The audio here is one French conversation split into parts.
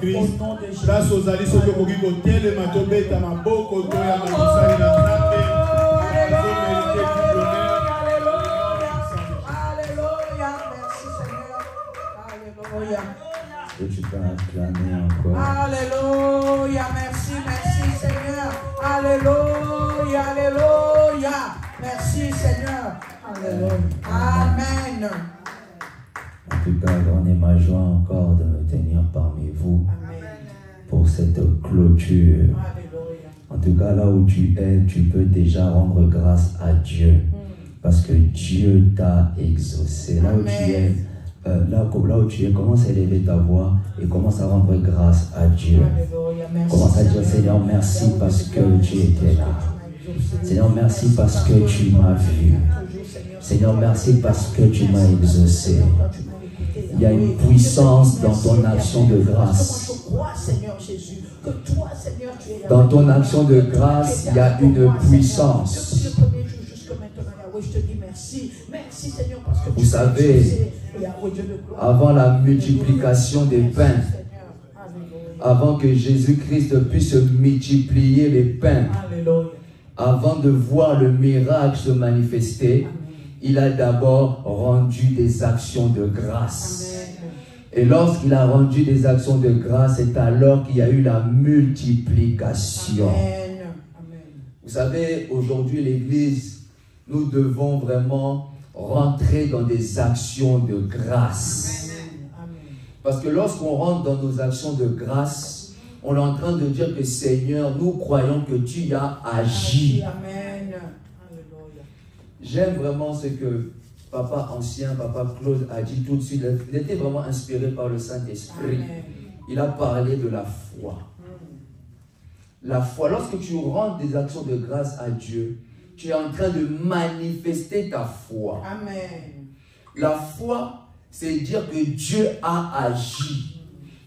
Jésus-Christ. Grâce aux alliés, ceux qui ont dit que tel est ma tombée, ta ma boko, toi, ya ma moussa, il a frappé. Alléluia. Merci Seigneur. Alléluia. Et tu peux acclamer encore. Alléluia. Merci Seigneur. Alléluia. Alléluia. Merci Seigneur. Alléluia. Amen. En tout cas, grande est ma joie encore de me tenir parmi vous. Amen. Pour cette clôture. Alléluia. En tout cas, là où tu es, tu peux déjà rendre grâce à Dieu. Parce que Dieu t'a exaucé. Là où tu es, là où tu es, commence à élever ta voix et commence à rendre grâce à Dieu. Commence à dire, Seigneur, merci parce que tu étais là. Seigneur, merci parce que tu m'as vu. Seigneur, merci parce que tu m'as exaucé. Il y a une puissance dans ton action de grâce. Dans ton action de grâce, il y a une puissance. Vous savez, avant la multiplication des pains, avant que Jésus-Christ puisse multiplier les pains, avant de voir le miracle se manifester, il a d'abord rendu des actions de grâce. Et lorsqu'il a rendu des actions de grâce, c'est alors qu'il y a eu la multiplication. Vous savez, aujourd'hui, l'Église, nous devons vraiment rentrer dans des actions de grâce. Parce que lorsqu'on rentre dans nos actions de grâce, on est en train de dire que Seigneur, nous croyons que tu as agi. J'aime vraiment ce que Papa ancien, Papa Claude a dit tout de suite. Il était vraiment inspiré par le Saint-Esprit. Il a parlé de la foi. La foi, lorsque tu rentres des actions de grâce à Dieu, tu es en train de manifester ta foi. Amen. La foi, c'est dire que Dieu a agi.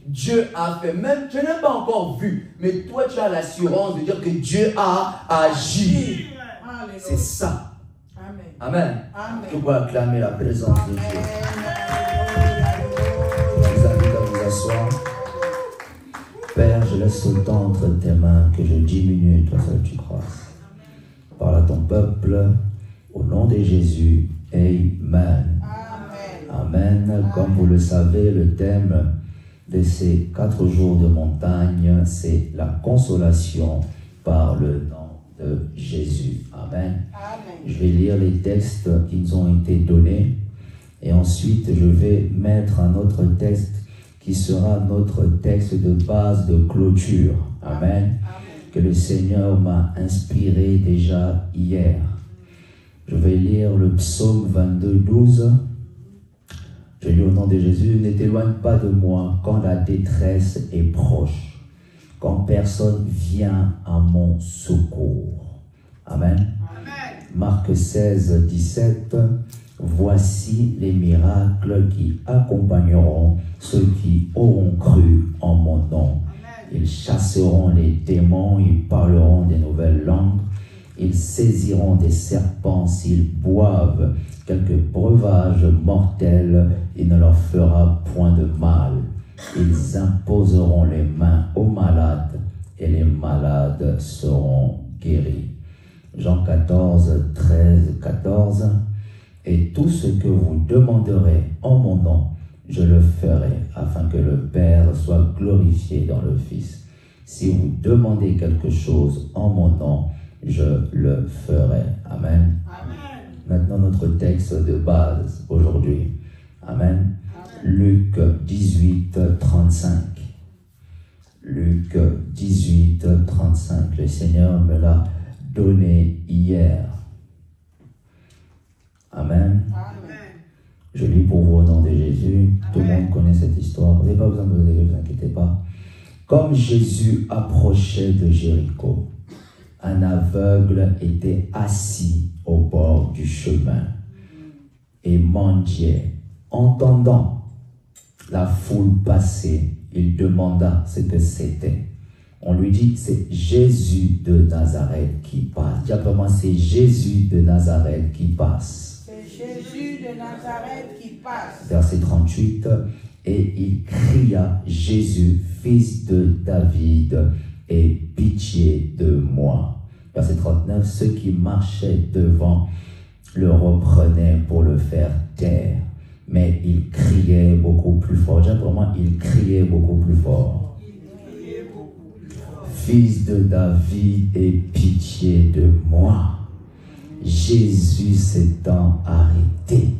Dieu a fait, même tu n'as pas encore vu, mais toi tu as l'assurance de dire que Dieu a agi. C'est ça. Amen. Tu peux acclamer la présence de Dieu. Je vous invite à vous asseoir. Père, je laisse autant entre tes mains que je diminue, toi seul tu croisses. Parle à ton peuple, au nom de Jésus. Amen. Amen. Comme vous le savez, le thème de ces 4 jours de montagne, c'est la consolation par le nom de Jésus. Amen. Je vais lire les textes qui nous ont été donnés et ensuite je vais mettre un autre texte qui sera notre texte de base de clôture. Amen. Que le Seigneur m'a inspiré déjà hier. Je vais lire le psaume 22, 12. Je lis au nom de Jésus, ne t'éloigne pas de moi quand la détresse est proche, quand personne vient à mon secours. Amen. Marc 16, 17. Voici les miracles qui accompagneront ceux qui auront cru en mon nom. Ils chasseront les démons, ils parleront des nouvelles langues, ils saisiront des serpents s'ils boivent quelques breuvages mortels, il ne leur fera point de mal. Ils imposeront les mains aux malades et les malades seront guéris. Jean 14, 13, 14. Et tout ce que vous demanderez en mon nom, je le ferai, afin que le Père soit glorifié dans le Fils. Si vous demandez quelque chose en mon nom, je le ferai. Amen. Amen. Maintenant, notre texte de base aujourd'hui. Amen. Luc 18, 35. Luc 18, 35. Le Seigneur me l'a donné hier. Amen. Amen. Je lis pour vous au nom de Jésus. Amen. Tout le monde connaît cette histoire. Vous n'avez pas besoin de vous aider, ne vous inquiétez pas. Comme Jésus approchait de Jéricho, un aveugle était assis au bord du chemin et mendiait. Entendant la foule passer, il demanda ce que c'était. On lui dit, c'est Jésus de Nazareth qui passe. Dis après moi, c'est Jésus de Nazareth qui passe. C'est Jésus de Nazareth qui passe. Verset 38. Et il cria, Jésus, fils de David, aie pitié de moi. Verset 39, ceux qui marchaient devant le reprenaient pour le faire taire. Mais il criait beaucoup plus fort. Déjà pour moi, il criait beaucoup plus fort. Fils de David, aie pitié de moi. Jésus s'étant arrêté,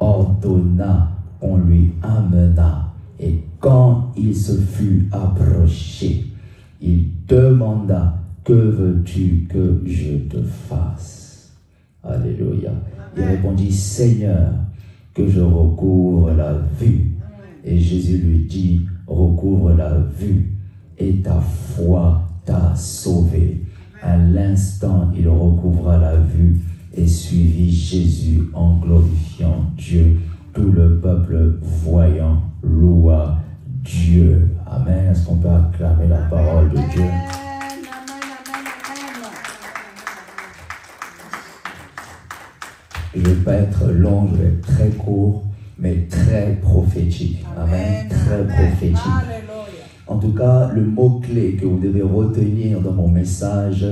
ordonna qu'on lui amena, et quand il se fut approché, il demanda, que veux-tu que je te fasse? Alléluia. Il répondit, Seigneur, que je recouvre la vue. Et Jésus lui dit, recouvre la vue, et ta foi t'a sauvé. À l'instant, il recouvra la vue et suivit Jésus en glorifiant Dieu. Tout le peuple voyant loua Dieu. Amen. Est-ce qu'on peut acclamer la parole de Dieu? Je ne vais pas être long, je vais être très court, mais très prophétique. Amen. Très prophétique. En tout cas, le mot-clé que vous devez retenir dans mon message,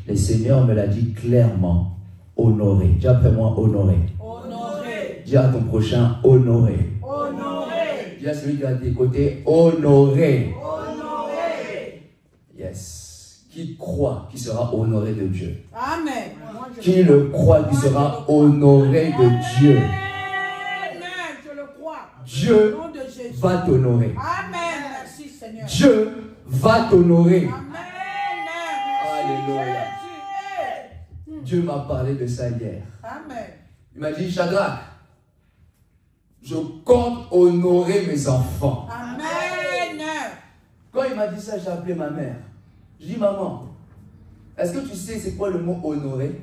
le Seigneur me l'a dit clairement, honorer. Dis après moi, honorer. Honorer. Dis à ton prochain, honorer. Honorer. Dis à celui qui est à tes côtés, honorer. Honorer. Yes. Qui croit qui sera honoré de Dieu? Amen. Qui le croit qui sera honoré de Dieu? Amen. Je le crois. Dieu va t'honorer. Amen. Dieu va t'honorer. Alléluia. Dieu m'a parlé de ça hier. Amen. Il m'a dit, Shadrach, je compte honorer mes enfants. Amen. Quand il m'a dit ça, j'ai appelé ma mère. Je dis, maman, est-ce que tu sais c'est quoi le mot honorer?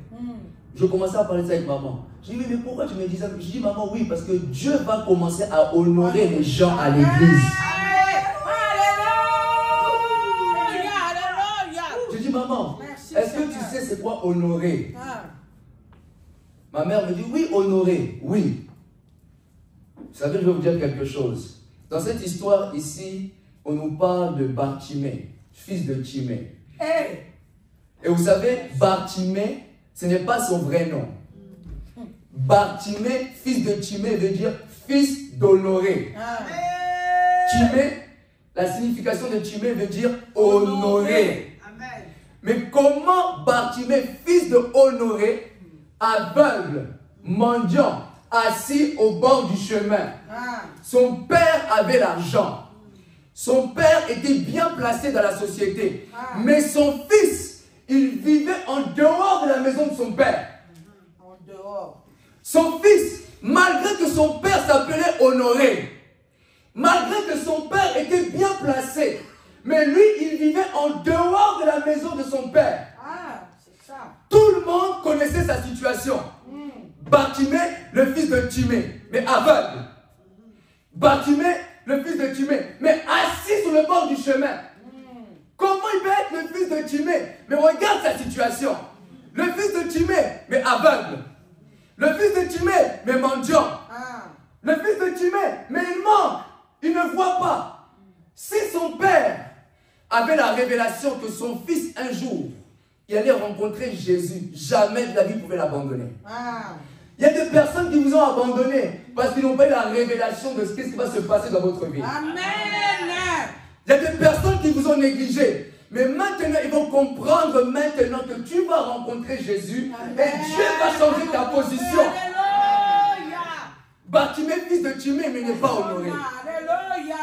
Je commençais à parler de ça avec maman. Je dis, mais pourquoi tu me dis ça? Je dis, maman, oui, parce que Dieu va commencer à honorer les gens à l'église. Maman, est-ce que tu sais c'est quoi honorer? Ma mère me dit, oui, honorer, oui. Vous savez, je vais vous dire quelque chose. Dans cette histoire ici, on nous parle de Bartimée, fils de Timée. Et vous savez, Bartimée, ce n'est pas son vrai nom. Bartimée, fils de Timée, veut dire fils d'honoré. Timée, la signification de Timée veut dire honoré. Mais comment Bartimée, fils de Honoré, aveugle, mendiant, assis au bord du chemin, son père avait l'argent, son père était bien placé dans la société, mais son fils, il vivait en dehors de la maison de son père. Son fils, malgré que son père s'appelait Honoré, malgré que son père était bien placé, mais lui, il vivait en dehors de la maison de son père. C'est ça. Tout le monde connaissait sa situation. Bartimée, le fils de Timée, mais aveugle. Bartimée, le fils de Timée, mais assis sur le bord du chemin. Comment il peut être le fils de Timée? Mais regarde sa situation. Le fils de Timée, mais aveugle. Le fils de Timée, mais mendiant. Le fils de Timée, mais il manque. Il ne voit pas. Si son père avait la révélation que son fils, un jour, il allait rencontrer Jésus, jamais de la vie pouvait l'abandonner. Il y a des personnes qui vous ont abandonné parce qu'ils n'ont pas eu la révélation de ce qui va se passer dans votre vie. Amen. Il y a des personnes qui vous ont négligé. Mais maintenant, ils vont comprendre maintenant que tu vas rencontrer Jésus. Amen. Et Dieu va changer ta position. Bartimée, fils de Timée, mais il n'est pas honoré. Alléluia.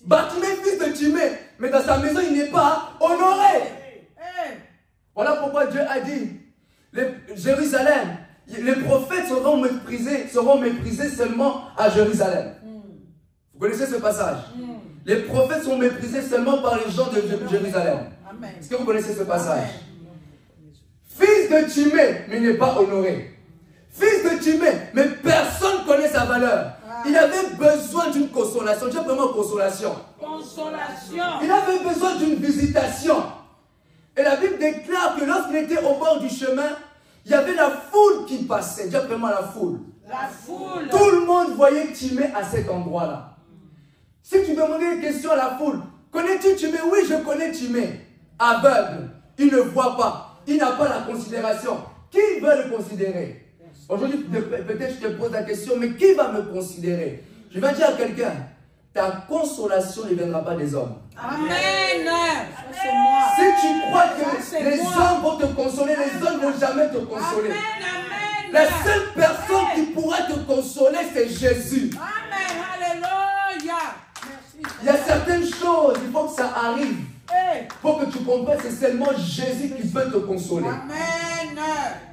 Bartimée, fils de Timée, mais dans sa maison, il n'est pas honoré. Voilà pourquoi Dieu a dit, Jérusalem, les prophètes seront méprisés seulement à Jérusalem. Vous connaissez ce passage? Les prophètes sont méprisés seulement par les gens de Jérusalem. Est-ce que vous connaissez ce passage? Fils de Timée, mais il n'est pas honoré. Fils de Timée, mais personne ne connaît sa valeur. Il avait besoin d'une consolation. J'ai vraiment consolation. Consolation. Il avait besoin d'une visitation. Et la Bible déclare que lorsqu'il était au bord du chemin, il y avait la foule qui passait. J'ai vraiment la foule. La foule. Tout le monde voyait Timée à cet endroit-là. Si tu demandais une question à la foule, connais-tu Timée? Oui, je connais Timée. Aveugle, il ne voit pas, il n'a pas la considération. Qui veut le considérer? Aujourd'hui, peut-être je te pose la question, mais qui va me considérer? Je vais dire à quelqu'un, ta consolation ne viendra pas des hommes. Amen. C'est moi. Si tu crois que C'est les moi. hommes vont te consoler, les hommes ne vont jamais te consoler. Amen. La seule personne qui pourra te consoler, c'est Jésus. Amen. Alléluia. Merci. Il y a certaines choses, il faut que ça arrive. Hey. Il faut que tu comprennes, c'est seulement Jésus qui peut te consoler. Amen.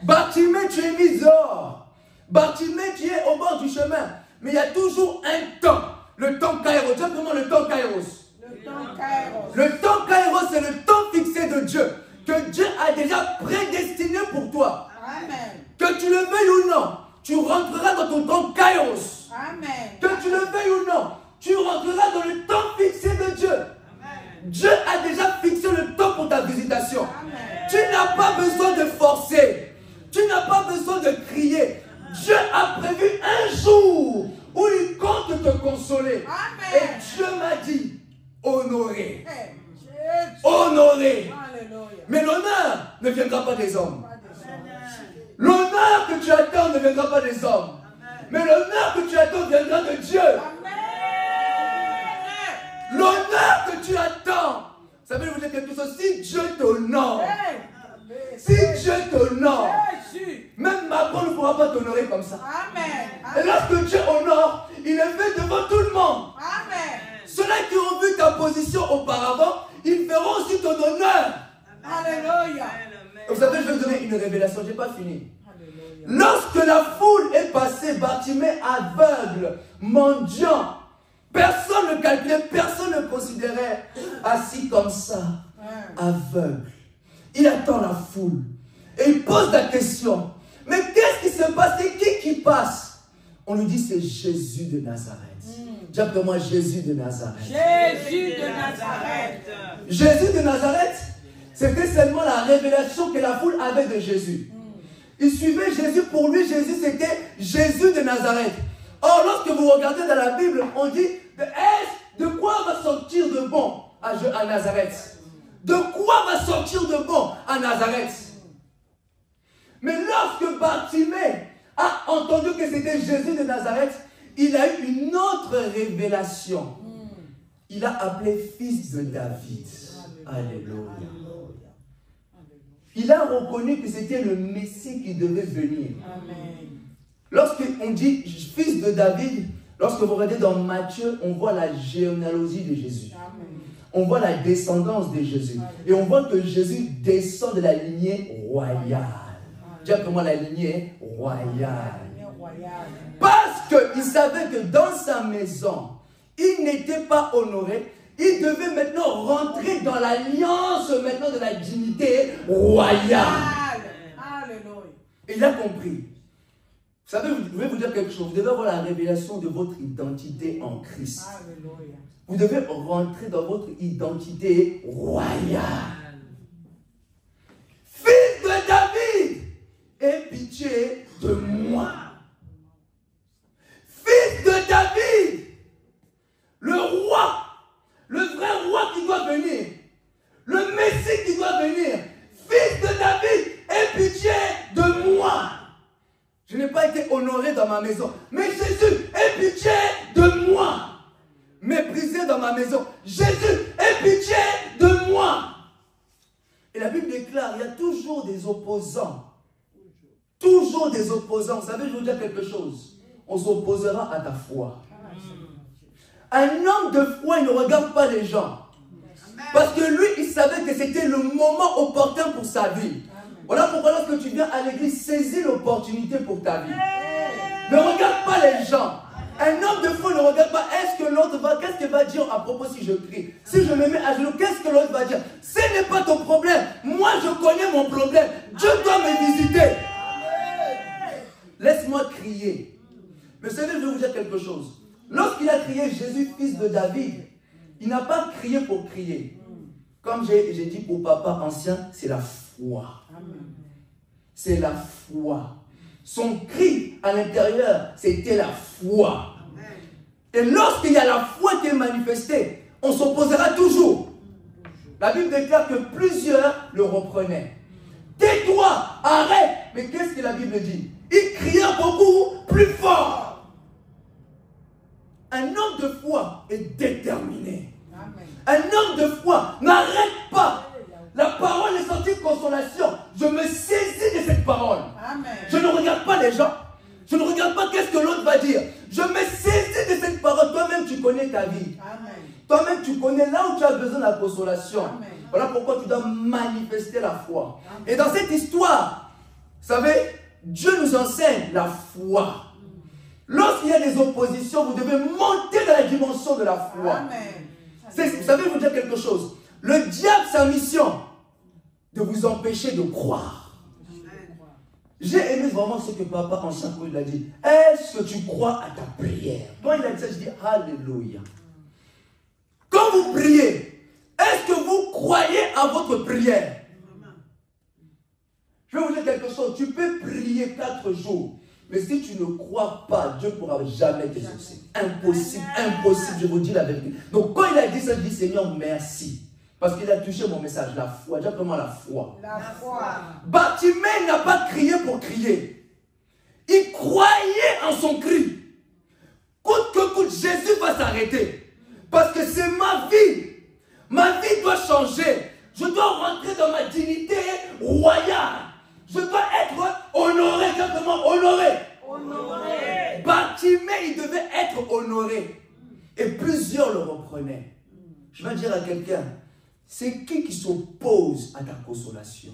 Bartimée, tu es mis dehors. Bartimée, tu es au bord du chemin. Mais il y a toujours un temps. Le temps Kairos. Tu vois comment le temps Kairos? Le temps Kairos. Le temps Kairos, c'est le temps fixé de Dieu. Que Dieu a déjà prédestiné pour toi. Amen. Que tu le veuilles ou non, tu rentreras dans ton temps Kairos. Amen. Que tu le veuilles ou non, tu rentreras dans le temps fixé de Dieu. Dieu a déjà fixé le temps pour ta visitation. Amen. Tu n'as pas besoin de forcer. Tu n'as pas besoin de crier. Dieu a prévu un jour où il compte te consoler. Amen. Et Dieu m'a dit, honorer. Hey. Jésus. Honorer. Alléluia. Mais l'honneur ne viendra pas des hommes. Pas de sang. L'honneur que tu attends ne viendra pas des hommes. Mais l'honneur que tu attends viendra de Dieu. Amen. L'honneur que tu attends. Ça veut vous dire quelque chose. Si Dieu t'honore, Hey. si Dieu t'honore, Jésus. même Macron ne pourra pas t'honorer comme ça. Amen. Et lorsque Dieu honore, il est fait devant tout le monde. Amen. Ceux-là qui ont vu ta position auparavant, ils verront aussi ton honneur. Alléluia. Vous savez, je vais vous donner une révélation, je n'ai pas fini. Alléluia. Lorsque la foule est passée, Bartimée aveugle, mendiant, personne ne calculait, personne ne considérait, assis comme ça, aveugle. Il attend la foule et il pose la question. Mais qu'est-ce qui se passe? C'est qui passe? On lui dit c'est Jésus de Nazareth. Dis après moi Jésus de Nazareth. Jésus de Nazareth. Jésus de Nazareth, c'était seulement la révélation que la foule avait de Jésus. Il suivait Jésus, pour lui Jésus c'était Jésus de Nazareth. Or lorsque vous regardez dans la Bible, on dit de quoi va sortir de bon à Nazareth? De quoi va sortir de bon à Nazareth? Mais lorsque Bartimée a entendu que c'était Jésus de Nazareth, il a eu une autre révélation. Il a appelé fils de David. Alléluia. Il a reconnu que c'était le Messie qui devait venir. Lorsqu'on dit fils de David, lorsque vous regardez dans Matthieu, on voit la généalogie de Jésus. On voit la descendance de Jésus. Et on voit que Jésus descend de la lignée royale. Dis après moi la lignée royale. Parce qu'il savait que dans sa maison, il n'était pas honoré. Il devait maintenant rentrer dans l'alliance maintenant de la dignité royale. Et il a compris. Vous savez, je vais vous dire quelque chose. Vous devez avoir la révélation de votre identité en Christ. Vous devez rentrer dans votre identité royale. Fils de David, aie pitié de moi. Fils de David, le roi, le vrai roi qui doit venir, le Messie qui doit venir. Fils de David, aie pitié de moi. Je n'ai pas été honoré dans ma maison, mais Jésus, aie pitié de moi. Méprisé dans ma maison, Jésus, aie pitié de moi. Et la Bible déclare, il y a toujours des opposants. Toujours des opposants. Vous savez, je vais vous dire quelque chose. On s'opposera à ta foi. Un homme de foi, il ne regarde pas les gens. Parce que lui, il savait que c'était le moment opportun pour sa vie. Voilà pourquoi lorsque tu viens à l'église, saisis l'opportunité pour ta vie. Ne regarde pas les gens. Un homme de foi ne regarde pas, est-ce que l'autre va, qu'est-ce qu'il va dire à propos si je crie? Si je me mets à genoux, qu'est-ce que l'autre va dire? Ce n'est pas ton problème. Moi, je connais mon problème. Dieu doit me visiter. Laisse-moi crier. Mais vous savez, je vais vous dire quelque chose. Lorsqu'il a crié Jésus, fils de David, il n'a pas crié pour crier. Comme j'ai dit pour papa ancien, c'est la foi. C'est la foi. Son cri à l'intérieur, c'était la foi. Et lorsqu'il y a la foi qui est manifestée, on s'opposera toujours. La Bible déclare que plusieurs le reprenaient. Tais-toi, arrête. Mais qu'est-ce que la Bible dit? Il cria beaucoup plus fort. Un homme de foi est déterminé. Amen. Un homme de foi n'arrête pas. La parole est sortie de consolation. Je me saisis de cette parole. Amen. Je ne regarde pas les gens. Je ne regarde pas qu'est-ce que l'autre va dire. Je me saisis de cette parole. Toi-même, tu connais ta vie. Amen. Toi-même, tu connais là où tu as besoin de la consolation. Amen. Voilà pourquoi tu dois manifester la foi. Et dans cette histoire, vous savez, Dieu nous enseigne la foi. Lorsqu'il y a des oppositions, vous devez monter dans la dimension de la foi. Amen. Vous savez, vous dire quelque chose. Le diable, sa mission, de vous empêcher de croire. J'ai aimé vraiment ce que papa en 5 il a dit. Est-ce que tu crois à ta prière? Quand il a dit ça, je dis Alléluia. Quand vous priez, est-ce que vous croyez à votre prière? Je vais vous dire quelque chose. Tu peux prier 4 jours. Mais si tu ne crois pas, Dieu ne pourra jamais t'exaucer. Impossible, impossible, je vous dis la vérité. Donc quand il a dit ça, je dis Seigneur, merci. Parce qu'il a touché mon message, la foi. Dis comment la foi. La foi. Bartimée n'a pas crié pour crier. Il croyait en son cri. Coûte que coûte, Jésus va s'arrêter. Parce que c'est ma vie. Ma vie doit changer. Je dois rentrer dans ma dignité royale. Je dois être honoré, simplement honoré. Honoré. Bartimée, il devait être honoré. Et plusieurs le reprenaient. Je vais dire à quelqu'un, c'est qui s'oppose à ta consolation?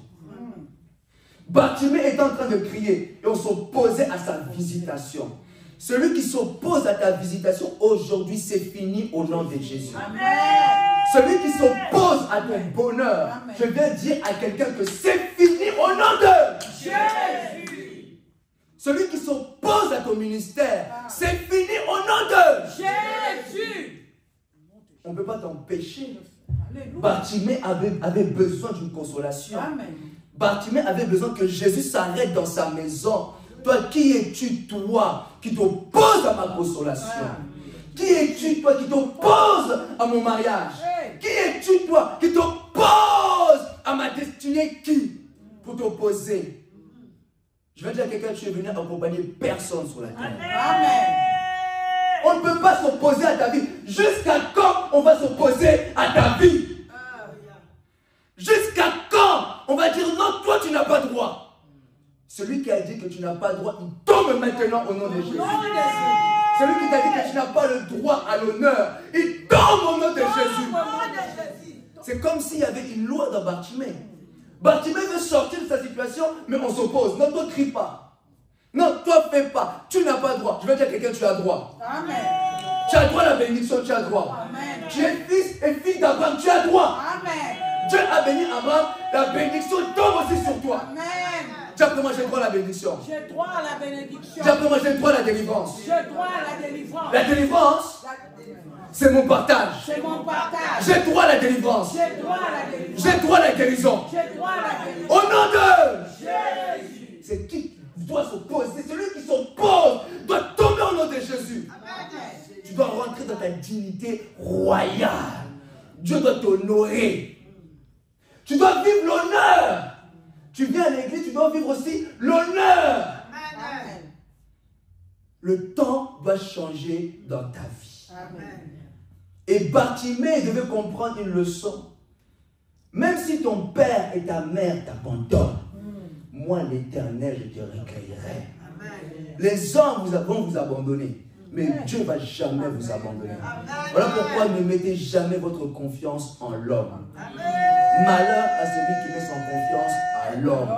Bartimée est en train de crier et on s'opposait à sa visitation. Celui qui s'oppose à ta visitation, aujourd'hui, c'est fini au nom de Jésus. Amen. Celui qui s'oppose à ton bonheur, Amen. je viens dire à quelqu'un que c'est fini au nom de Jésus. Celui qui s'oppose à ton ministère, c'est fini au nom de Jésus. On ne peut pas t'empêcher. Alléluia. Bartimée avait besoin d'une consolation. Amen. Bartimée avait besoin que Jésus s'arrête dans sa maison. Toi, qui es-tu, toi, qui t'oppose à ma consolation? Qui es-tu, toi, qui t'oppose à mon mariage? Qui es-tu, toi, qui t'oppose à ma destinée? Qui pour t'opposer? Je vais dire à quelqu'un, tu es venu accompagner personne sur la terre. Amen. On ne peut pas s'opposer à ta vie. Jusqu'à quand on va s'opposer à ta vie? Jusqu'à quand on va dire non, toi tu n'as pas droit? Celui qui a dit que tu n'as pas droit, il tombe maintenant au nom de Jésus. Celui qui t'a dit que tu n'as pas le droit à l'honneur, il tombe au nom de Jésus. C'est comme s'il y avait une loi dans Bartimée. Bartimée veut sortir de sa situation, mais on s'oppose. Non, toi, crie pas. Non, toi, fais pas. Tu n'as pas droit. Je vais dire à quelqu'un, tu as droit. Amen. Tu as droit à la bénédiction, tu as droit. Amen. Tu es fils et fille d'Abraham, tu as droit. Amen. Dieu a béni Abraham, la bénédiction tombe aussi sur toi. Amen. Dis après moi, j'ai droit à la bénédiction. J'ai droit à la bénédiction. Dis après moi, j'ai droit à la délivrance. J'ai droit à la délivrance. La délivrance, c'est mon partage. C'est mon partage. J'ai droit à la délivrance. J'ai droit à la délivrance. J'ai droit à la guérison. J'ai droit à la délivrance. Au nom de Jésus. C'est qui doit s'opposer. Celui qui s'oppose doit tomber au nom de Jésus. Amen. Tu dois rentrer dans ta dignité royale. Dieu doit t'honorer. Tu dois vivre l'honneur. Tu viens à l'église, tu dois vivre aussi l'honneur. Amen. Le temps doit changer dans ta vie. Amen. Et Bartimée devait comprendre une leçon. Même si ton père et ta mère t'abandonnent, moi l'Éternel, je te recueillerai. Les hommes vont vous abandonner, mais Dieu ne va jamais vous abandonner. Voilà pourquoi ne mettez jamais votre confiance en l'homme. Malheur à celui qui met son confiance à l'homme.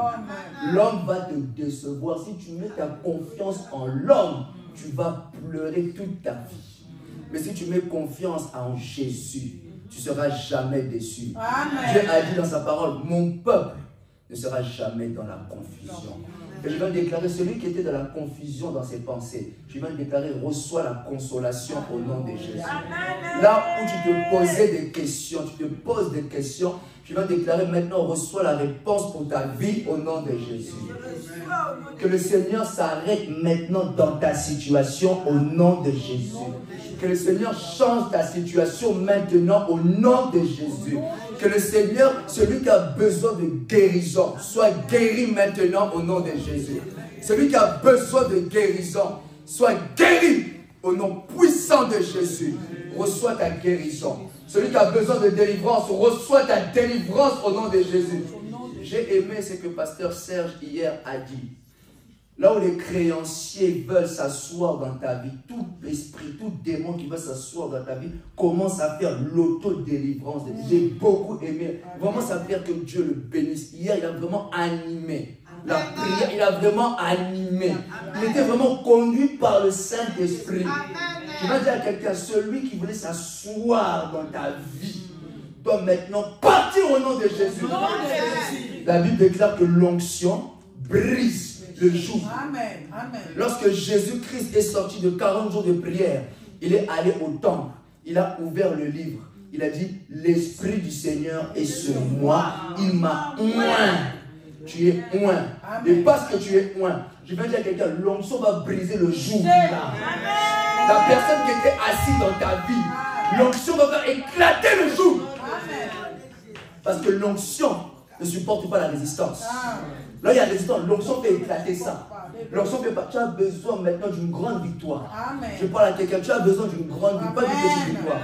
L'homme va te décevoir. Si tu mets ta confiance en l'homme, tu vas pleurer toute ta vie. Mais si tu mets confiance en Jésus, tu ne seras jamais déçu. Amen. Dieu a dit dans sa parole, mon peuple ne sera jamais dans la confusion. Et je viens de déclarer, celui qui était dans la confusion dans ses pensées, je viens de déclarer, reçois la consolation au nom de Jésus. Là où tu te posais des questions, tu te poses des questions, je viens de déclarer maintenant, reçois la réponse pour ta vie au nom de Jésus. Que le Seigneur s'arrête maintenant dans ta situation au nom de Jésus. Que le Seigneur change ta situation maintenant au nom de Jésus. Que le Seigneur, celui qui a besoin de guérison, soit guéri maintenant au nom de Jésus. Celui qui a besoin de guérison, soit guéri au nom puissant de Jésus. Reçois ta guérison. Celui qui a besoin de délivrance, reçois ta délivrance au nom de Jésus. J'ai aimé ce que Pasteur Serge hier a dit. Là où les créanciers veulent s'asseoir dans ta vie, tout esprit, tout démon qui veut s'asseoir dans ta vie, commence à faire l'auto-délivrance. J'ai beaucoup aimé. Vraiment, ça veut dire que Dieu le bénisse. Hier, il a vraiment animé. La prière, il a vraiment animé. Il était vraiment conduit par le Saint-Esprit. Je vais dire à quelqu'un, celui qui voulait s'asseoir dans ta vie doit maintenant partir au nom de Jésus. La Bible déclare que l'onction brise le joug. Amen. Amen. Lorsque Jésus-Christ est sorti de 40 jours de prière, il est allé au temple. Il a ouvert le livre. Il a dit, l'Esprit du Seigneur est sur moi. Il m'a oint. Tu es oint. Et parce que tu es oint, je vais dire à quelqu'un, l'onction va briser le joug. La personne qui était assise dans ta vie, l'onction va faire éclater le joug. Parce que l'onction ne supporte pas la résistance. Là, il y a résistance. L'onction fait éclater ça. L'onction fait pas. Tu as besoin maintenant d'une grande victoire. Je parle à quelqu'un. Tu as besoin d'une grande victoire, pas d'une petite victoire.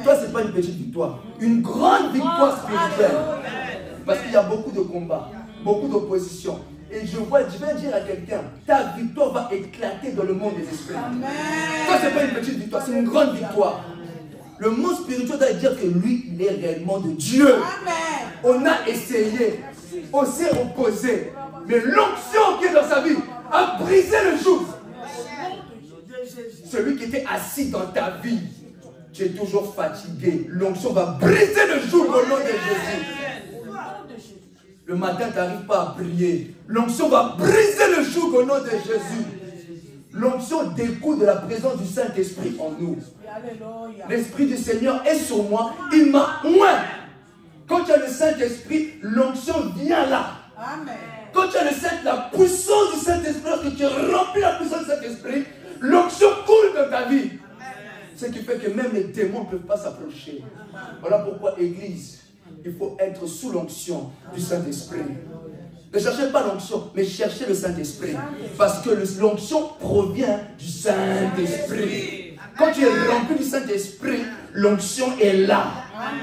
Toi, ce n'est pas une petite victoire. Une grande victoire spirituelle. Parce qu'il y a beaucoup de combats, beaucoup d'opposition. Et je vais dire à quelqu'un, ta victoire va éclater dans le monde des esprits. Toi, ce n'est pas une petite victoire, c'est une grande victoire. Le monde spirituel doit dire que lui, il est réellement de Dieu. On a essayé, on s'est opposé. Mais l'onction qui est dans sa vie a brisé le joug. Celui qui était assis dans ta vie, tu es toujours fatigué. L'onction va briser le joug au nom de Jésus. Le matin, tu n'arrives pas à prier. L'onction va briser le joug au nom de Jésus. L'onction découle de la présence du Saint-Esprit en nous. L'Esprit du Seigneur est sur moi. Il m'a oint. Quand tu as le Saint-Esprit, l'onction vient là. Amen. Quand tu as la puissance du Saint-Esprit, lorsque tu es rempli de la puissance du Saint-Esprit, l'onction coule dans ta vie. Ce qui fait que même les démons ne peuvent pas s'approcher. Voilà pourquoi, Église, il faut être sous l'onction du Saint-Esprit. Ne cherchez pas l'onction, mais cherchez le Saint-Esprit. Parce que l'onction provient du Saint-Esprit. Quand tu es rempli du Saint-Esprit, l'onction est là.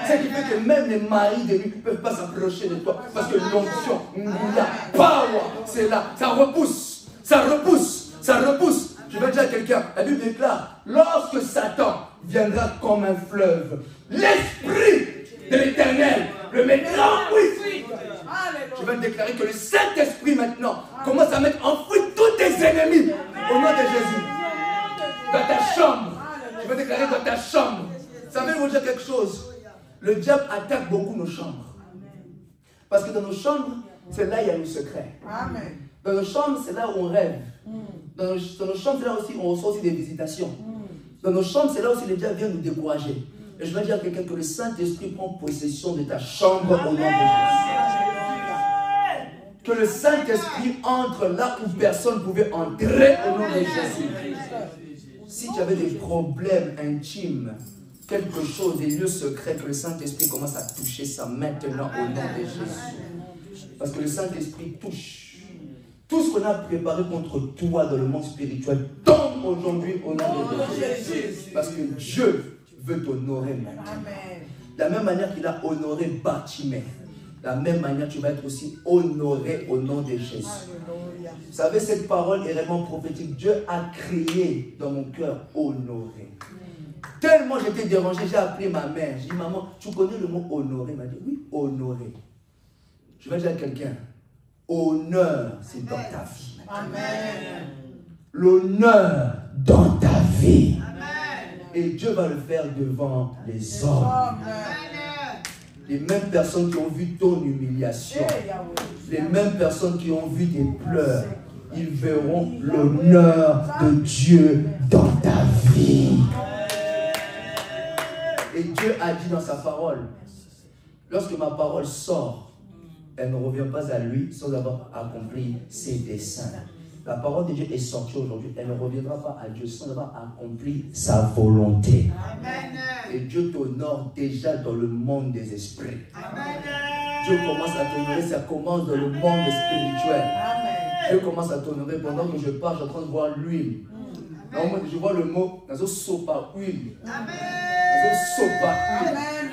Ce qui fait que même les maris de lui ne peuvent pas s'approcher de toi. Parce que l'onction, la power, c'est là. Ça repousse, ça repousse, ça repousse. Je vais dire à quelqu'un, la Bible déclare, lorsque Satan viendra comme un fleuve, l'Esprit de l'Éternel le mettra en fuite. Je vais déclarer que le Saint-Esprit maintenant commence à mettre en fuite tous tes ennemis au nom de Jésus. Dans ta chambre, je vais déclarer dans ta chambre. Ça veut vous dire quelque chose. Le diable attaque beaucoup nos chambres. Parce que dans nos chambres, c'est là où il y a le secret. Dans nos chambres, c'est là où on rêve. Dans nos chambres, c'est là aussi où on reçoit aussi des visitations. Dans nos chambres, c'est là aussi le diable vient nous décourager. Et je vais dire à quelqu'un que le Saint-Esprit prend possession de ta chambre au nom de Jésus. Que le Saint-Esprit entre là où personne ne pouvait entrer au nom de Jésus. Si tu avais des problèmes intimes, quelque chose, des lieux secrets, que le Saint-Esprit commence à toucher ça maintenant au nom de Jésus. Parce que le Saint-Esprit touche. Tout ce qu'on a préparé contre toi dans le monde spirituel tombe aujourd'hui au nom de Jésus. Parce que Dieu veut t'honorer maintenant. De la même manière qu'il a honoré Bartimée, de la même manière tu vas être aussi honoré au nom de Jésus. Vous savez, cette parole est vraiment prophétique. Dieu a crié dans mon cœur honoré. Tellement j'étais dérangé, j'ai appelé ma mère. J'ai dit, maman, tu connais le mot honoré? Elle m'a dit, oui, honoré. Je vais dire à quelqu'un, honneur, c'est dans ta vie. Amen. L'honneur dans ta vie. Et Dieu va le faire devant les hommes. Les mêmes personnes qui ont vu ton humiliation, les mêmes personnes qui ont vu tes pleurs, ils verront l'honneur de Dieu dans ta vie. Et Dieu a dit dans sa parole, lorsque ma parole sort, elle ne revient pas à lui sans avoir accompli ses desseins. la parole de Dieu est sortie aujourd'hui. Elle ne reviendra pas à Dieu sans avoir accompli sa volonté. Amen. Et Dieu t'honore déjà dans le monde des esprits. Amen. Dieu commence à t'honorer, ça commence dans le monde spirituel. Amen. Dieu commence à t'honorer pendant que je parle, je suis en train de voir l'huile. Je vois le mot, nazo sopa huile. Nazo sopa huile. Amen.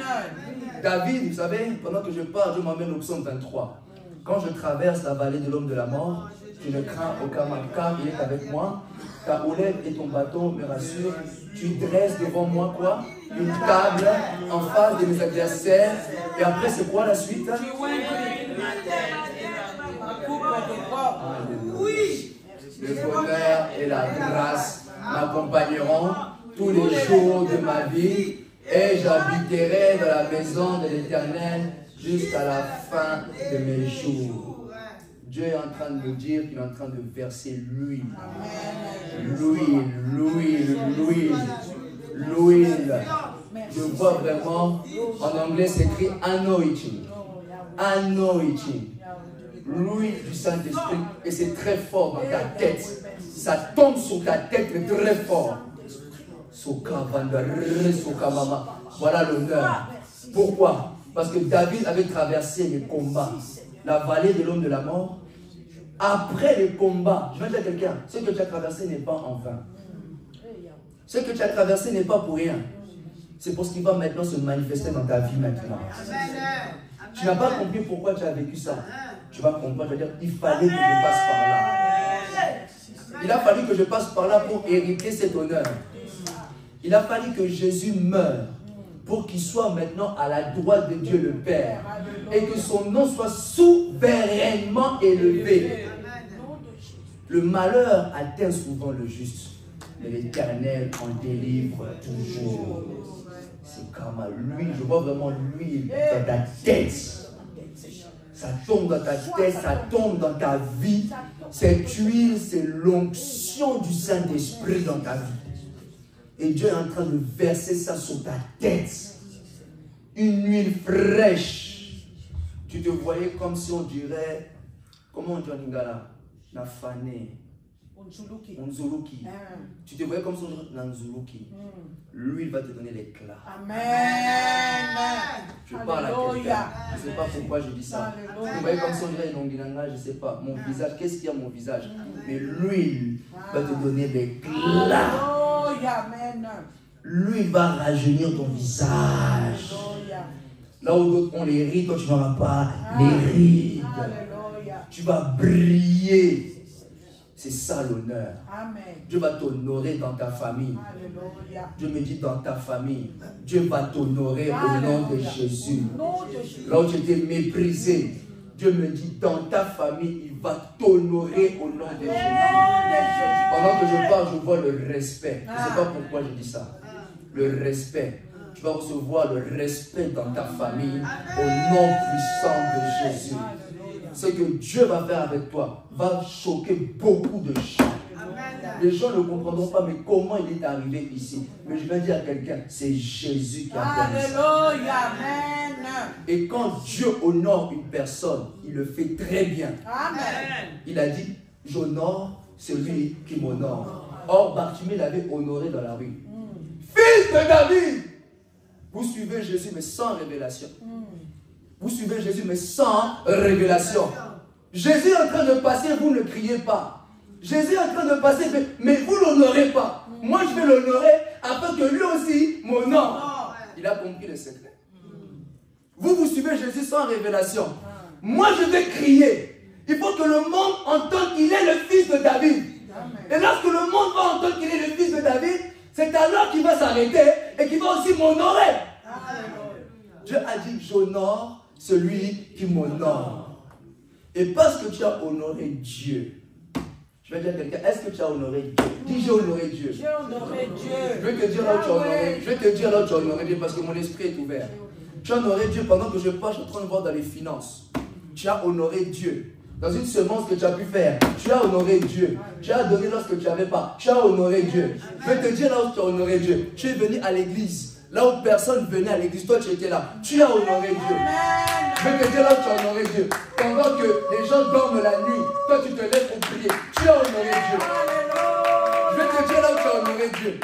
David, vous savez, pendant que je parle, Dieu m'emmène au psaume 23. Quand je traverse la vallée de l'homme de la mort, je ne crains aucun mal, car il est avec moi. Ta houlette et ton bâton me rassurent. Tu dresses devant moi quoi? Une table en face de mes adversaires. Et après, c'est quoi la suite? Oui. Le bonheur et la grâce m'accompagneront tous les jours de ma vie. Et j'habiterai dans la maison de l'Éternel jusqu'à la fin de mes jours. Dieu est en train de nous dire qu'il est en train de verser l'huile. L'huile, l'huile, l'huile, l'huile. Je vois vraiment, en anglais c'est écrit anointing. Anointing. L'huile du Saint-Esprit. Et c'est très fort dans ta tête. Ça tombe sur ta tête, mais très fort. Voilà l'honneur. Pourquoi? Parce que David avait traversé les combats, la vallée de l'homme de la mort. Après les combats, je vais dire à quelqu'un, ce que tu as traversé n'est pas en vain. Ce que tu as traversé n'est pas pour rien. C'est pour ce qui va maintenant se manifester dans ta vie maintenant. Tu n'as pas compris pourquoi tu as vécu ça. Tu vas comprendre, tu vas dire, il fallait que je passe par là. Il a fallu que je passe par là pour hériter cet honneur. Il a fallu que Jésus meure pour qu'il soit maintenant à la droite de Dieu le Père et que son nom soit souverainement élevé. Le malheur atteint souvent le juste, mais l'Éternel en délivre toujours. C'est comme l'huile, je vois vraiment l'huile dans ta tête. Ça tombe dans ta tête, ça tombe dans ta vie. Cette huile, c'est l'onction du Saint-Esprit dans ta vie. Et Dieu est en train de verser ça sur ta tête. Une huile fraîche. Tu te voyais comme si on dirait, comment on dit en lingala? Nafane. Unzuluki. Tu te voyais comme si on dirait Nanzuluki. L'huile va te donner l'éclat. Amen. Je parle à quelqu'un. Je ne sais pas pourquoi je dis ça. Tu te voyais comme si on dirait Nongilanga, je ne sais pas. Mon visage, qu'est-ce qu'il y a mon visage? Mais l'huile va te donner l'éclat. Lui va rajeunir ton visage. Là où d'autres ont les rides, toi tu n'auras pas les rides. Tu vas briller. C'est ça l'honneur. Dieu va t'honorer dans ta famille. Dieu me dit dans ta famille. Dieu va t'honorer au nom de Jésus. Là où tu étais méprisé, Dieu me dit dans ta famille, il va t'honorer au nom de Jésus. Pendant que je parle, je vois le respect. Je ne sais pas pourquoi je dis ça. Le respect. Tu vas recevoir le respect dans ta famille au nom puissant de Jésus. Ce que Dieu va faire avec toi va choquer beaucoup de gens. Les gens ne comprendront pas, mais comment il est arrivé ici. Mais je vais dire à quelqu'un, c'est Jésus qui a fait ça. Et quand Dieu honore une personne, il le fait très bien. Il a dit, j'honore celui qui m'honore. Or, Bartimée l'avait honoré dans la rue. Fils de David, vous suivez Jésus, mais sans révélation. Vous suivez Jésus, mais sans révélation. Jésus est en train de passer, vous ne criez pas. Jésus est en train de passer, mais vous ne l'honorez pas. Moi, je vais l'honorer afin que lui aussi m'honore. Il a compris le secret. Vous suivez Jésus sans révélation. Moi, je vais crier. Il faut que le monde entende qu'il est le fils de David. Et lorsque le monde va entendre qu'il est le fils de David, c'est alors qu'il va s'arrêter et qu'il va aussi m'honorer. Dieu a dit, j'honore celui qui m'honore. Et parce que tu as honoré Dieu, je vais dire à quelqu'un, est-ce que tu as honoré Dieu? Dis, j'ai honoré Dieu. J'ai honoré Dieu. Je vais te dire là où tu as honoré. Je vais te dire là où tu as honoré Dieu parce que mon esprit est ouvert. Tu as honoré Dieu pendant que je parle, je suis en train de voir dans les finances. Tu as honoré Dieu. Dans une semence que tu as pu faire, tu as honoré Dieu. Tu as donné lorsque tu n'avais pas. Tu as honoré Dieu. Je vais te dire là où tu as honoré Dieu. Tu es venu à l'église Là où personne venait à l'église, toi tu étais là. Tu as honoré Dieu. Je vais te dire là où tu as honoré Dieu. Pendant que les gens dorment la nuit, toi tu te lèves pour prier. Tu as honoré Dieu. Je vais te dire là où tu as honoré Dieu.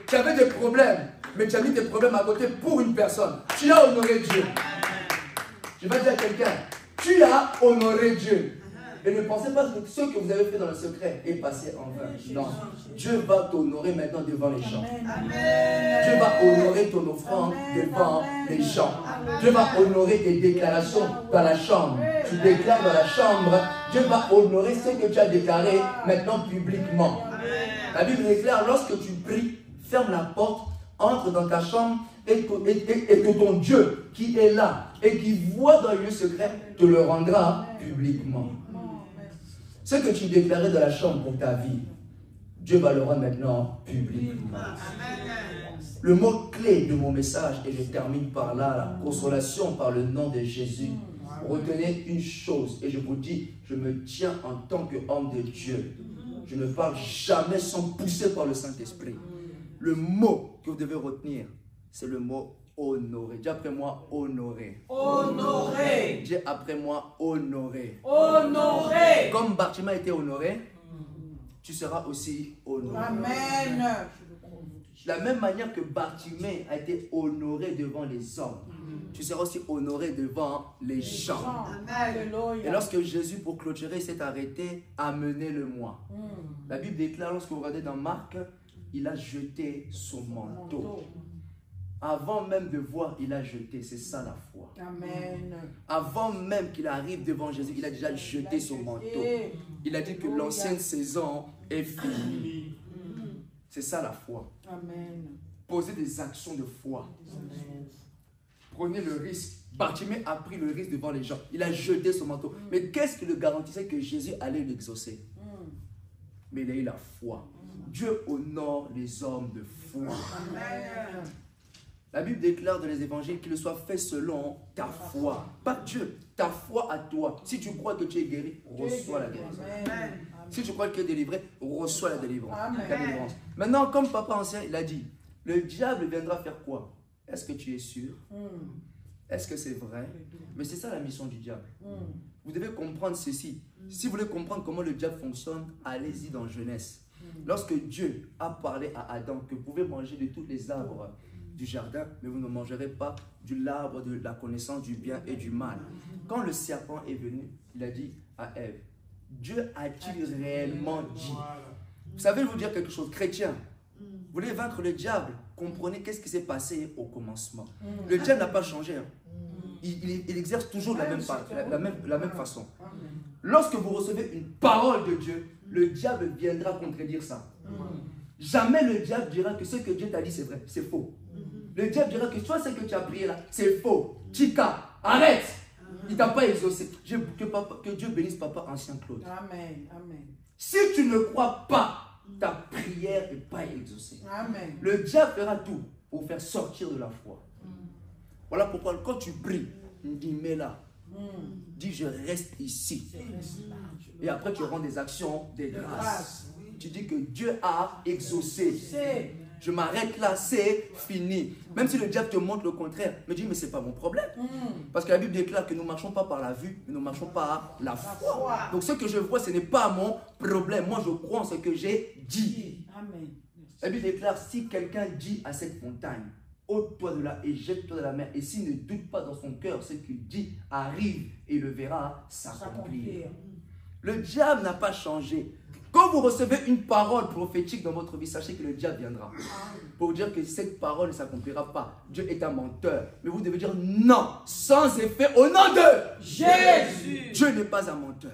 Tu avais des problèmes, mais tu as mis tes problèmes à côté pour une personne. Tu as honoré Dieu. Je vais dire à quelqu'un, tu as honoré Dieu. Et ne pensez pas que ce que vous avez fait dans le secret est passé en vain. Non. Dieu va t'honorer maintenant devant les gens. Dieu va honorer ton offrande devant les gens. Dieu va honorer tes déclarations dans la chambre. Tu déclares dans la chambre. Dieu va honorer ce que tu as déclaré maintenant publiquement. La Bible déclare, lorsque tu pries, ferme la porte, entre dans ta chambre et que ton Dieu qui est là et qui voit dans le lieu secret te le rendra publiquement. Ce que tu déclarais dans la chambre pour ta vie, Dieu va le rendre maintenant publiquement. Le mot clé de mon message, et je termine par là, la consolation par le nom de Jésus. Retenez une chose, et je vous dis, je me tiens en tant qu'homme de Dieu. Je ne parle jamais sans pousser par le Saint-Esprit. Le mot que vous devez retenir, c'est le mot honorer. Dis après moi, honorer. Honorer. Dis après moi, honorer. Honorer. Comme Bartimée a été honoré, tu seras aussi honoré. Amen. De la même manière que Bartimée a été honoré devant les hommes, tu seras aussi honoré devant les gens. Et lorsque Jésus, pour clôturer, s'est arrêté, amenez-le-moi. La Bible déclare, lorsque vous regardez dans Marc, il a jeté son manteau. Avant même de voir, il a jeté. C'est ça la foi. Amen. Avant même qu'il arrive devant Jésus, il a déjà jeté son manteau. Il a dit que l'ancienne saison est finie. C'est ça la foi. Amen. Posez des actions de foi. Amen. Prenez le risque. Bartimée a pris le risque devant les gens. Il a jeté son manteau. Mais qu'est-ce qui le garantissait que Jésus allait l'exaucer? Mais il a eu la foi. Dieu honore les hommes de foi. Amen. La Bible déclare dans les évangiles qu'il soit fait selon ta foi. Pas Dieu, ta foi à toi. Si tu crois que tu es guéri, reçois la guérison. Amen. Si tu crois que tu es délivré, reçois la délivrance. Amen. La délivrance. Maintenant, comme papa ancien, il a dit, le diable viendra faire quoi? Est-ce que tu es sûr? Est-ce que c'est vrai? Mais c'est ça la mission du diable. Vous devez comprendre ceci. Si vous voulez comprendre comment le diable fonctionne, allez-y dans Genèse. Lorsque Dieu a parlé à Adam que vous pouvez manger de tous les arbres du jardin, mais vous ne mangerez pas de l'arbre de la connaissance du bien et du mal. Quand le serpent est venu, il a dit à Ève, Dieu a-t-il réellement dit? Vous savez vous dire quelque chose, chrétien, vous voulez vaincre le diable, comprenez qu'est-ce qui s'est passé au commencement. Le diable n'a pas changé. Hein. Il exerce toujours de la même façon. Lorsque vous recevez une parole de Dieu, le diable viendra contredire ça. Jamais le diable dira que ce que Dieu t'a dit c'est vrai, c'est faux. Le diable dira que toi ce que tu as prié là, c'est faux. Chica, arrête. Il ne t'a pas exaucé. Que Dieu bénisse papa ancien Claude. Amen. Amen. Si tu ne crois pas, ta prière n'est pas exaucée. Amen. Le diable fera tout pour faire sortir de la foi. Voilà pourquoi quand tu pries, dis mais là. Dis je reste ici. Et après tu rends des actions, des grâces. Tu dis que Dieu a exaucé. Je m'arrête là, c'est fini. Même si le diable te montre le contraire, me dis mais c'est pas mon problème. Parce que la Bible déclare que nous ne marchons pas par la vue, mais nous marchons par la foi. Donc ce que je vois, ce n'est pas mon problème. Moi je crois en ce que j'ai dit. Amen. La Bible déclare si quelqu'un dit à cette montagne, ôte-toi de là et jette-toi de la mer. Et s'il ne doute pas dans son cœur, ce qu'il dit arrive et le verra s'accomplir. Le diable n'a pas changé. Quand vous recevez une parole prophétique dans votre vie, sachez que le diable viendra. Pour dire que cette parole ne s'accomplira pas. Dieu est un menteur. Mais vous devez dire non, sans effet, au nom de Jésus. Dieu n'est pas un menteur.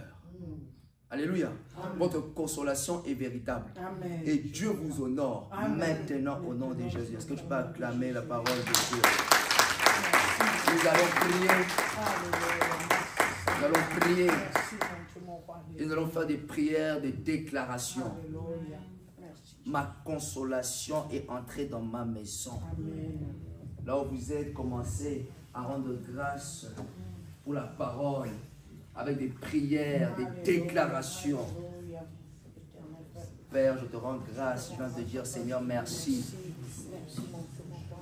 Alléluia. Amen. Votre consolation est véritable. Amen. Et Dieu vous honore. Amen. Maintenant au nom de Jésus. Est-ce que tu peux acclamer la parole de Dieu? Nous allons prier. Nous allons prier. Et nous allons faire des prières, des déclarations. Ma consolation est entrée dans ma maison. Amen. Là où vous êtes, commencez à rendre grâce pour la parole. Avec des prières, des déclarations. Père, je te rends grâce. Je viens te dire, Seigneur, merci.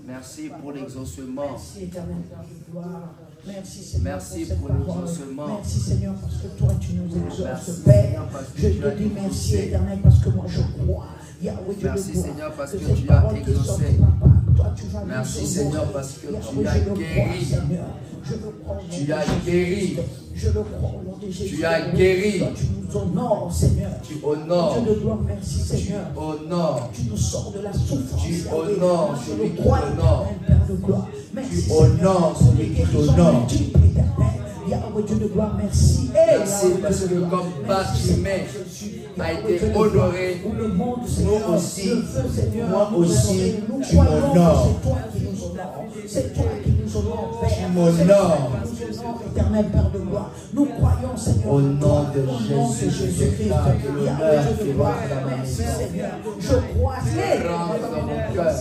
Merci pour l'exaucement. Merci, éternel Père de gloire. Merci, Seigneur, Merci pour pour cette parole. l'exaucement. Merci, Seigneur, parce que toi, tu nous exauces, Merci, Père. Seigneur, parce que Je tu te as dis merci, exaucé. éternel, parce que moi, je crois. Yahweh, Dieu Merci, de gloire, Seigneur, parce que cette tu as parole qui exaucé. sort de ma part, toi, tu vas nous Merci, honorer. Seigneur, parce que Yahweh, tu as je le crois, guéri. Seigneur. Je le crois au nom Tu de as Jésus guéri. Christ. Je le crois au nom de Jésus. Tu as guéri. Toi, tu nous honores, Seigneur. Tu honores. Dieu de gloire, merci, Seigneur. Honore. Tu nous sors de la souffrance. Tu Yahweh. honores Je celui le qui crois, t'honore. éternel Père de gloire. Merci, Tu Seigneur, honores pour celui les qui guérisons t'honore. multiples, éternel. Yahweh, Dieu de gloire, merci. Et Merci Yahweh, parce Dieu de que gloire, comme merci, Bartimée Seigneur Jésus. a Yahweh, été Dieu de gloire, honoré, où le monde, nous Seigneur, aussi, le feu, Seigneur, moi nous aussi, honorer. Nous tu croyons que m'honores. c'est toi qui nous honore. C'est toi qui nous honore, Père. Tu m'honores. C'est toi qui nous honore, éternel Père de gloire. Nous croyons, Seigneur, Au en nom toi, de au nom de Jésus, Jésus-Christ. que l'honneur Yahweh, Dieu de qui gloire, rentre dans ma merci, maison. Seigneur. Je crois, rentre dans mon cœur.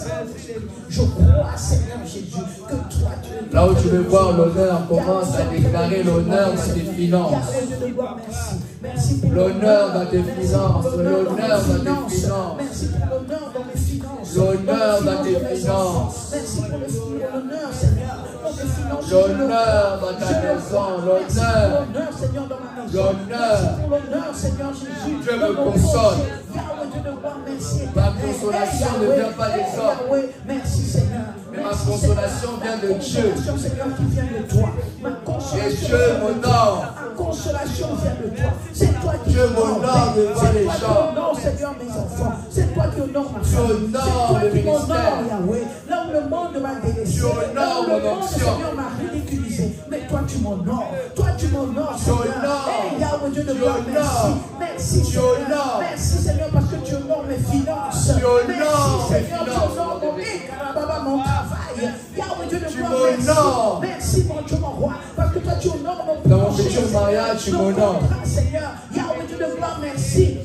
je crois, Seigneur Jésus, que toi, tu es Là où tu veux voir l'honneur, commence à déclarer l'honneur dans tes finances. Yahweh, Dieu de gloire, merci. Merci pour L'honneur dans tes Merci finances, pour l'honneur dans l'honneur mes dans tes finances. Merci pour l'honneur dans mes finances. L'honneur dans tes de mes finances. enfants. Merci pour l'honneur, Seigneur, dans mes finances. L'honneur dans ta maison, Merci l'honneur. pour l'honneur, Seigneur, dans ma maison. L'honneur. Merci pour l'honneur, Seigneur Jésus. Dieu dans me mon console. projet. Yahweh, Dieu de gloire, merci. Ma consolation ne vient pas des hommes. Yahweh, merci, Seigneur. Mais ma Merci, consolation Seigneur. vient de Ma Dieu. consolation, Seigneur, qui vient de toi. Ma consolation Et Dieu vient de m'honore. toi. Ma consolation vient de toi. C'est toi qui Dieu honore, m'honore Père. devant C'est les toi qui gens. honore, Seigneur, mes enfants. C'est toi qui honore ma Tu famille. honores C'est toi le qui m'honore, ministère. Yahweh. Là où le monde m'a délaissé. Tu honores Là où le mon monde, onction. Seigneur, m'a ridiculisé. Mais toi, tu m'honores. Toi, tu m'honores, Seigneur. honores. Hey, Yahweh, Dieu de Tu gloire, merci. honores. Merci, Tu Seigneur. honores. Merci, Seigneur, parce que tu honores mes finances. Tu honores Merci, mes Seigneur, tu finances. honores mon travail. Yahweh, Dieu de Tu gloire, m'honores. merci. Merci, mon Dieu, mon roi, parce que toi, tu honores mon Dans mon projet, futur mariage, tu mon m'honores. contrat, Seigneur. Yahweh, Dieu de gloire, merci.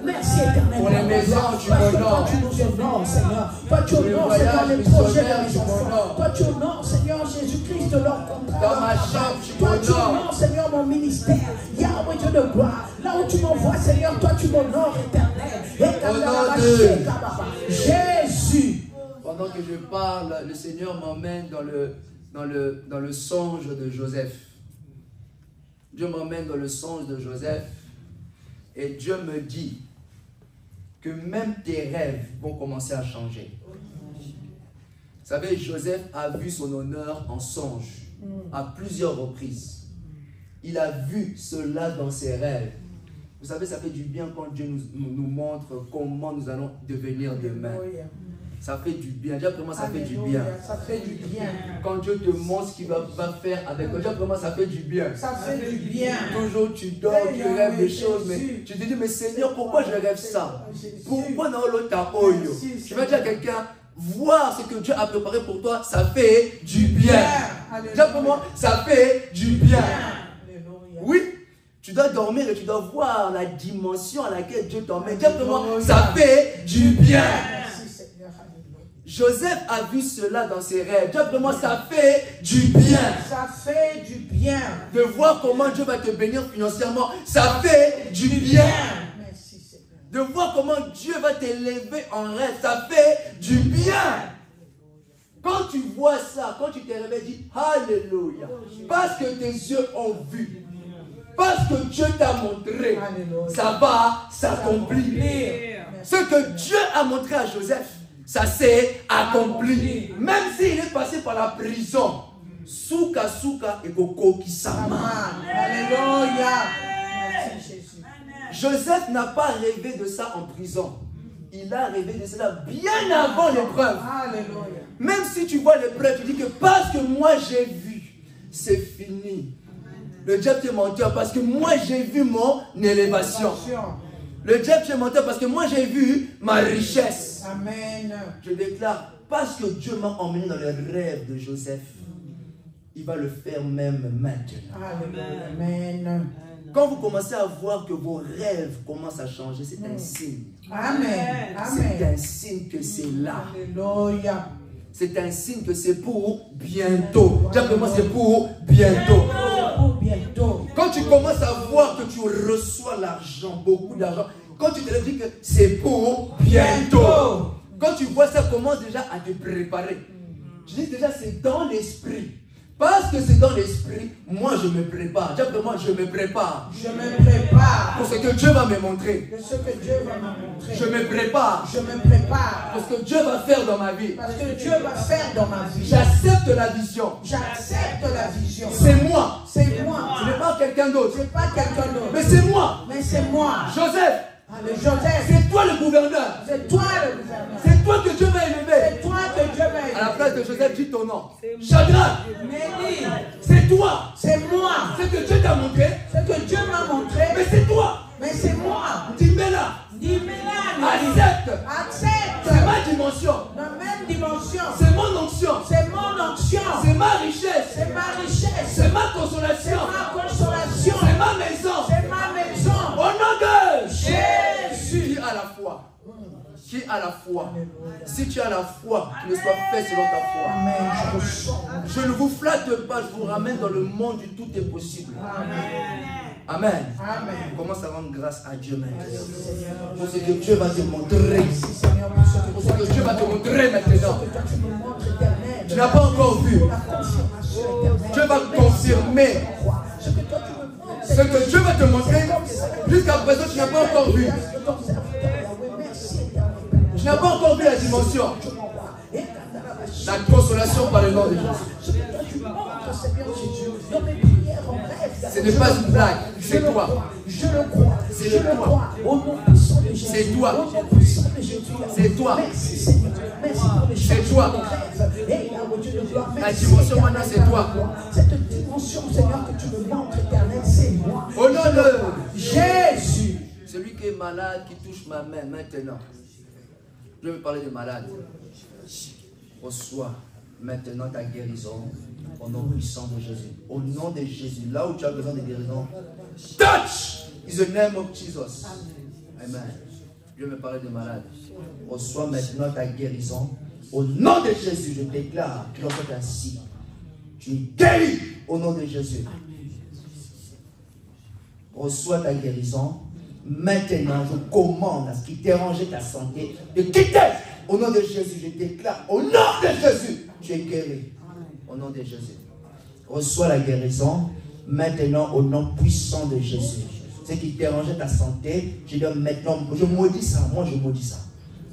Merci, éternel. Pour les maisons, tu Parce que toi, m'honores. tu nous honores, Seigneur. Toi, tu Pour les honores, Seigneur, voyages les projets missionnaires, de mes tu enfants. m'honores. Toi, tu honores, Seigneur, Jésus-Christ, de leur contrat. Dans ma leur chambre, travail. tu Toi, tu m'honores. honores, Seigneur, mon ministère. Yahweh, Dieu de gloire. Là où tu m'envoies, Seigneur, toi, tu m'honores, éternel. Au nom de Jésus. Pendant que je parle, le Seigneur m'emmène dans le songe de Joseph. Dieu m'emmène dans le songe de Joseph et Dieu me dit que même tes rêves vont commencer à changer. Vous savez, Joseph a vu son honneur en songe à plusieurs reprises. Il a vu cela dans ses rêves. Vous savez, ça fait du bien quand Dieu nous montre comment nous allons devenir demain. Ça fait du bien. Déjà, comment ça fait du bien? Ça fait du bien. Quand Dieu te montre ce qu'il va faire avec toi, déjà, comment ça fait du bien? Ça fait du bien. Toujours tu dors, tu rêves des choses, mais tu te dis, mais Seigneur, pourquoi je rêve ça? Pourquoi dans l'autre oyo? Je vais dire à quelqu'un, voir ce que Dieu a préparé pour toi, ça fait du bien. Déjà pour moi, ça fait du bien. Oui, tu dois dormir et tu dois voir la dimension à laquelle Dieu t'emmène. Déjà pour moi, ça fait du bien. Joseph a vu cela dans ses rêves. Dieu, pour moi, ça fait du bien. Ça fait du bien. De voir comment Dieu va te bénir financièrement, ça fait du bien. Merci, Seigneur. De voir comment Dieu va t'élever en rêve, ça fait du bien. Quand tu vois ça, quand tu te réveilles, dis Alléluia. Parce que tes yeux ont vu. Parce que Dieu t'a montré. Alléluia. Ça va s'accomplir. Ce que Dieu a montré à Joseph, ça s'est accompli. Même s'il est passé par la prison. Souka souka et koko qui s'ama. Alléluia. Merci Jésus. Joseph n'a pas rêvé de ça en prison. Il a rêvé de cela bien avant l'épreuve. Alléluia. Même si tu vois l'épreuve, tu dis que parce que moi j'ai vu, c'est fini. Le diable est menteur parce que moi j'ai vu mon élévation. Le diable est menteur parce que moi j'ai vu ma richesse. Amen. Je déclare, parce que Dieu m'a emmené dans les rêves de Joseph, il va le faire même maintenant. Alléluia. Amen. Quand vous commencez à voir que vos rêves commencent à changer, c'est un signe. Amen. C'est Amen. un signe que c'est là. Alléluia. C'est un signe que c'est pour bientôt. Simplement, c'est pour bientôt. Pour bientôt. Quand tu commences à voir que tu reçois l'argent, beaucoup d'argent, quand tu te dis que c'est pour bientôt. Quand tu vois ça, commence déjà à te préparer. Je dis déjà, c'est dans l'esprit. Parce que c'est dans l'esprit, moi je me prépare. Dis moi, je me prépare. Je me prépare. Pour ce que Dieu va me montrer. De ce que Dieu va me montrer. Je me prépare. Je me prépare. Pour ce que Dieu va faire dans ma vie. Parce que Dieu va faire dans ma vie. J'accepte la vision. J'accepte la vision. C'est moi. C'est moi. Ce n'est pas quelqu'un d'autre. C'est pas quelqu'un d'autre. Mais c'est moi. Mais c'est moi. Joseph. Le Joseph. C'est toi le gouverneur. C'est toi le gouverneur. C'est toi que Dieu va élever. C'est toi que Dieu va élever. À la place de Joseph, dis ton nom. Shadrach. Médine. C'est toi. C'est moi. Ce que Dieu t'a montré. Ce que Dieu m'a montré. Mais c'est toi. Mais c'est moi. Dis-moi-la. Dis-moi. Accepte. Accepte. C'est ma dimension. La même dimension. C'est mon onction. C'est mon onction. C'est ma richesse. C'est ma richesse. C'est ma C'est consolation. ma consolation. C'est ma maison. C'est ma maison. Au nom de Jésus. Qui a la foi? Qui a la foi? Si tu as la foi, qu'il ne soit fait selon ta foi. Amen. Je ressens. Je ne vous flatte pas, je vous ramène dans le monde du tout est possible. Amen. Amen. Commence à rendre grâce à Dieu maintenant. Pour ce que Dieu va te montrer. Merci Seigneur pour ce Pour ce que Dieu va te montrer maintenant. que toi tu me montres éternel. Tu n'as pas encore vu. La confirmation éternelle. Dieu va confirmer. Ce que toi tu me montres. Ce que Dieu va te montrer, jusqu'à présent tu n'as pas encore vu. Tu n'as pas encore vu la dimension. La consolation par le nom de Jésus. Ce n'est pas une blague, c'est toi. Je le crois. C'est Je le le toi. crois. Au nom puissant de Jésus. C'est toi. Au nom puissant de Jésus. C'est toi. Merci Seigneur. Merci pour les C'est choses toi. de rêve. Et là, mon Dieu de gloire. La Merci, dimension éternel, maintenant, c'est toi. Cette dimension, Seigneur, que tu me montres, éternel, c'est moi. Au nom de Jésus. celui qui est malade, qui touche ma main maintenant. Je vais parler de malade. Reçois maintenant ta guérison au nom puissant de Jésus. Au nom de Jésus, là où tu as besoin de guérison, touch in the name of Jesus. Amen. Je vais parler de malade. Reçois maintenant ta guérison. Au nom de Jésus, je déclare qu'il en soit ainsi. Tu es guéri au nom de Jésus. Reçois ta guérison. Maintenant, je commande à ce qui dérangeait ta santé de quitter. Au nom de Jésus, je déclare, au nom de Jésus, tu es guéri. Au nom de Jésus. Reçois la guérison. Maintenant, au nom puissant de Jésus. Ce qui dérangeait ta santé, je dis maintenant, je maudis ça. Moi, je maudis ça.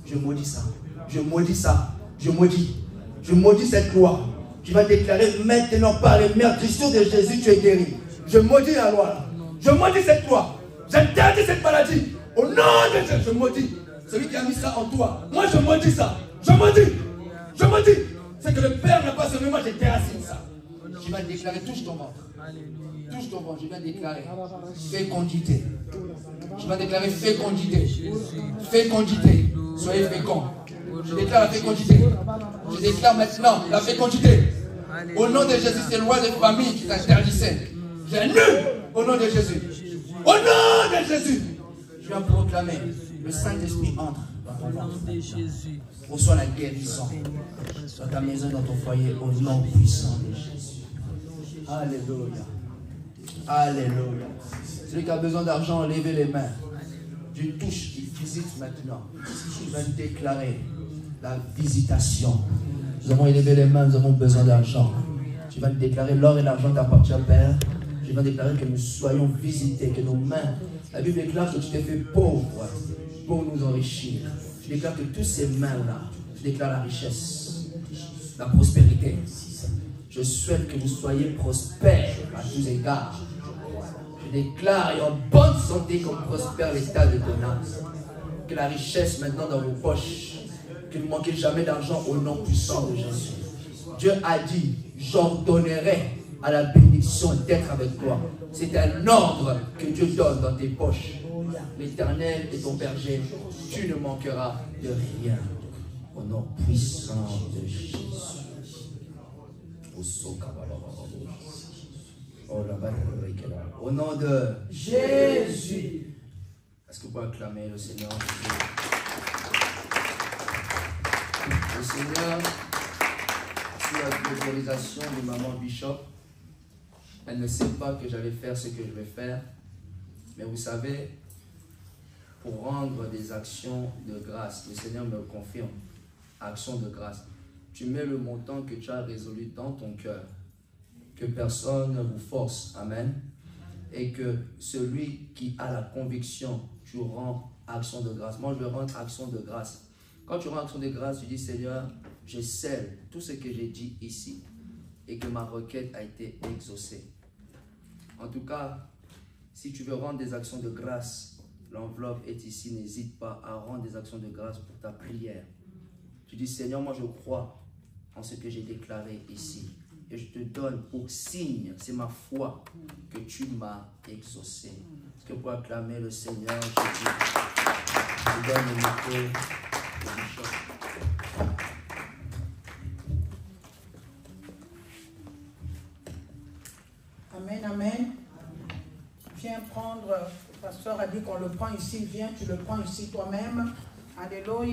Je maudis ça. Je maudis ça. Je maudis. Je maudis cette loi. Tu vas déclarer maintenant par les meurtrissures de Jésus, tu es guéri. Je maudis la loi. Je maudis cette loi. J'interdis cette maladie. Au nom de Jésus, je maudis. Celui qui a mis ça en toi. Moi, je maudis ça. Je maudis. Je maudis. C'est que le Père n'a pas semé. Moi, j'ai déracine ça. Je vais déclarer, touche ton ventre. Touche ton ventre. Je vais déclarer fécondité. Je vais déclarer fécondité. Fécondité. Soyez féconds. Je déclare la fécondité. Je déclare maintenant la fécondité. Au nom de Jésus, c'est loi des familles qui t'interdisaient. J'annule au nom de Jésus. Au nom de Jésus. Je viens proclamer. Le Saint-Esprit entre dans ton ventre. Reçois la guérison dans ta maison, dans ton foyer, au nom puissant de Jésus. Alléluia. Alléluia. Celui qui a besoin d'argent, levez les mains. Dieu touche, il visite maintenant. Je vais déclarer la visitation. Nous avons élevé les mains, nous avons besoin d'argent. Tu vas déclarer l'or et l'argent t'appartient, Père. Je vais déclarer que nous soyons visités, que nos mains. La Bible déclare que tu t'es fait pauvre pour nous enrichir. Je déclare que tous ces mains-là, je déclare la richesse, la prospérité. Je souhaite que vous soyez prospères à tous égards. Je déclare et en bonne santé qu'on prospère l'état de ton âme. Que la richesse maintenant dans vos poches, que vous ne manquez jamais d'argent au nom puissant de Jésus. Dieu a dit, j'ordonnerai à la bénédiction d'être avec toi. C'est un ordre que Dieu donne dans tes poches. L'Éternel est ton berger, tu ne manqueras de rien. Au nom puissant de Jésus. Au nom de Jésus. Est-ce que vous pouvez acclamer le Seigneur? Le Seigneur, sous l'autorisation de maman Bishop, elle ne sait pas que j'allais faire ce que je vais faire. Mais vous savez, pour rendre des actions de grâce, le Seigneur me confirme, actions de grâce. tu mets le montant que tu as résolu dans ton cœur. Que personne ne vous force. Amen. Et que celui qui a la conviction, tu rends action de grâce. Moi, je rends action de grâce. Quand tu rends action de grâce, tu dis, Seigneur, je scelle tout ce que j'ai dit ici et que ma requête a été exaucée. En tout cas, si tu veux rendre des actions de grâce, l'enveloppe est ici. N'hésite pas à rendre des actions de grâce pour ta prière. Tu dis, Seigneur, moi je crois en ce que j'ai déclaré ici. Et je te donne pour signe, c'est ma foi, que tu m'as exaucé. Est-ce que pour acclamer le Seigneur, je donne le micro au bishop. Amen, amen. Viens prendre, le pasteur a dit qu'on le prend ici, viens, tu le prends ici toi-même. Alléluia.